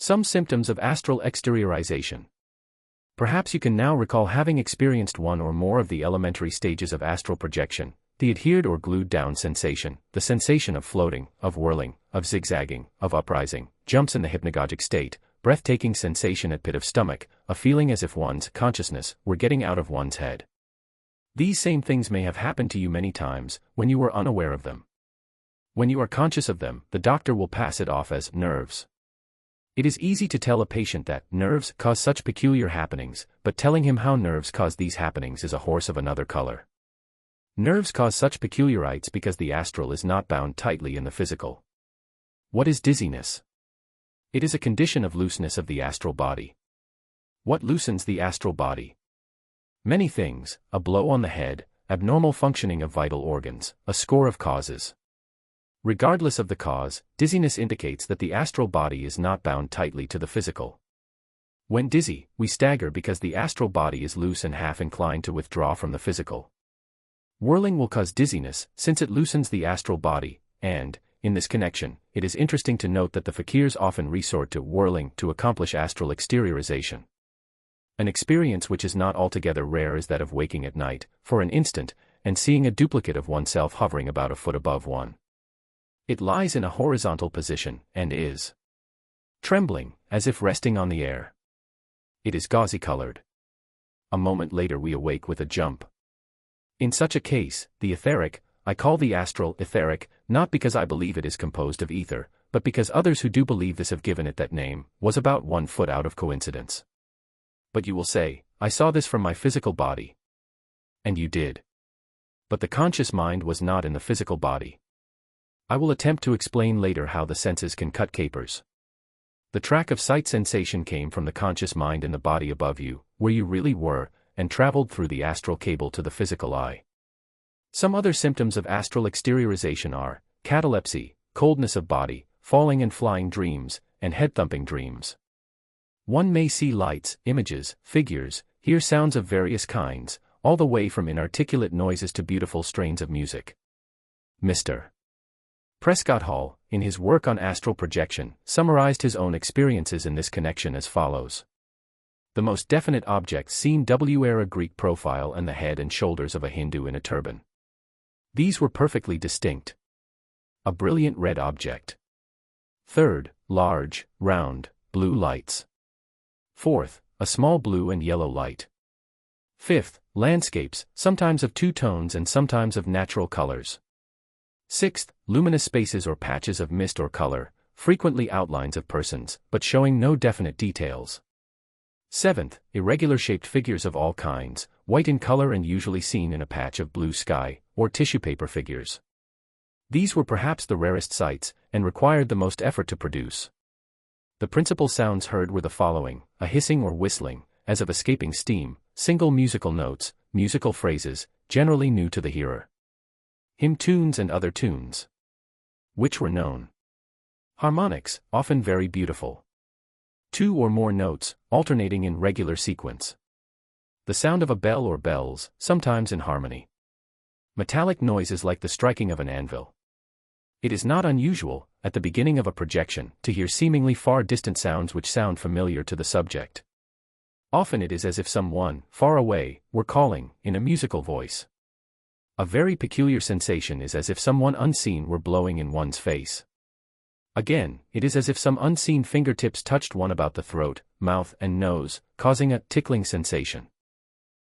Some symptoms of astral exteriorization. Perhaps you can now recall having experienced one or more of the elementary stages of astral projection: the adhered or glued down sensation, the sensation of floating, of whirling, of zigzagging, of uprising, jumps in the hypnagogic state, breathtaking sensation at pit of stomach, a feeling as if one's consciousness were getting out of one's head. These same things may have happened to you many times, when you were unaware of them. When you are conscious of them, the doctor will pass it off as nerves. It is easy to tell a patient that nerves cause such peculiar happenings, but telling him how nerves cause these happenings is a horse of another color. Nerves cause such peculiarities because the astral is not bound tightly in the physical. What is dizziness? It is a condition of looseness of the astral body. What loosens the astral body? Many things: a blow on the head, abnormal functioning of vital organs, a score of causes. Regardless of the cause, dizziness indicates that the astral body is not bound tightly to the physical. When dizzy, we stagger because the astral body is loose and half inclined to withdraw from the physical. Whirling will cause dizziness, since it loosens the astral body, and, in this connection, it is interesting to note that the fakirs often resort to whirling to accomplish astral exteriorization. An experience which is not altogether rare is that of waking at night, for an instant, and seeing a duplicate of oneself hovering about a foot above one. It lies in a horizontal position, and is trembling, as if resting on the air. It is gauzy-colored. A moment later we awake with a jump. In such a case, the etheric, I call the astral etheric, not because I believe it is composed of ether, but because others who do believe this have given it that name, was about 1 foot out of coincidence. But you will say, I saw this from my physical body. And you did. But the conscious mind was not in the physical body. I will attempt to explain later how the senses can cut capers. The track of sight sensation came from the conscious mind in the body above you, where you really were, and traveled through the astral cable to the physical eye. Some other symptoms of astral exteriorization are catalepsy, coldness of body, falling and flying dreams, and head-thumping dreams. One may see lights, images, figures, hear sounds of various kinds, all the way from inarticulate noises to beautiful strains of music. Mr. Prescott Hall, in his work on astral projection, summarized his own experiences in this connection as follows. The most definite objects seen were a Greek profile and the head and shoulders of a Hindu in a turban. These were perfectly distinct. A brilliant red object. Third, large, round, blue lights. Fourth, a small blue and yellow light. Fifth, landscapes, sometimes of 2 tones and sometimes of natural colors. Sixth, luminous spaces or patches of mist or color, frequently outlines of persons, but showing no definite details. Seventh, irregular-shaped figures of all kinds, white in color and usually seen in a patch of blue sky, or tissue paper figures. These were perhaps the rarest sights, and required the most effort to produce. The principal sounds heard were the following: a hissing or whistling, as of escaping steam, single musical notes, musical phrases, generally new to the hearer. Hymn tunes and other tunes, which were known. Harmonics, often very beautiful. 2 or more notes, alternating in regular sequence. The sound of a bell or bells, sometimes in harmony. Metallic noises like the striking of an anvil. It is not unusual, at the beginning of a projection, to hear seemingly far distant sounds which sound familiar to the subject. Often it is as if someone, far away, were calling, in a musical voice. A very peculiar sensation is as if someone unseen were blowing in one's face. Again, it is as if some unseen fingertips touched one about the throat, mouth and nose, causing a tickling sensation.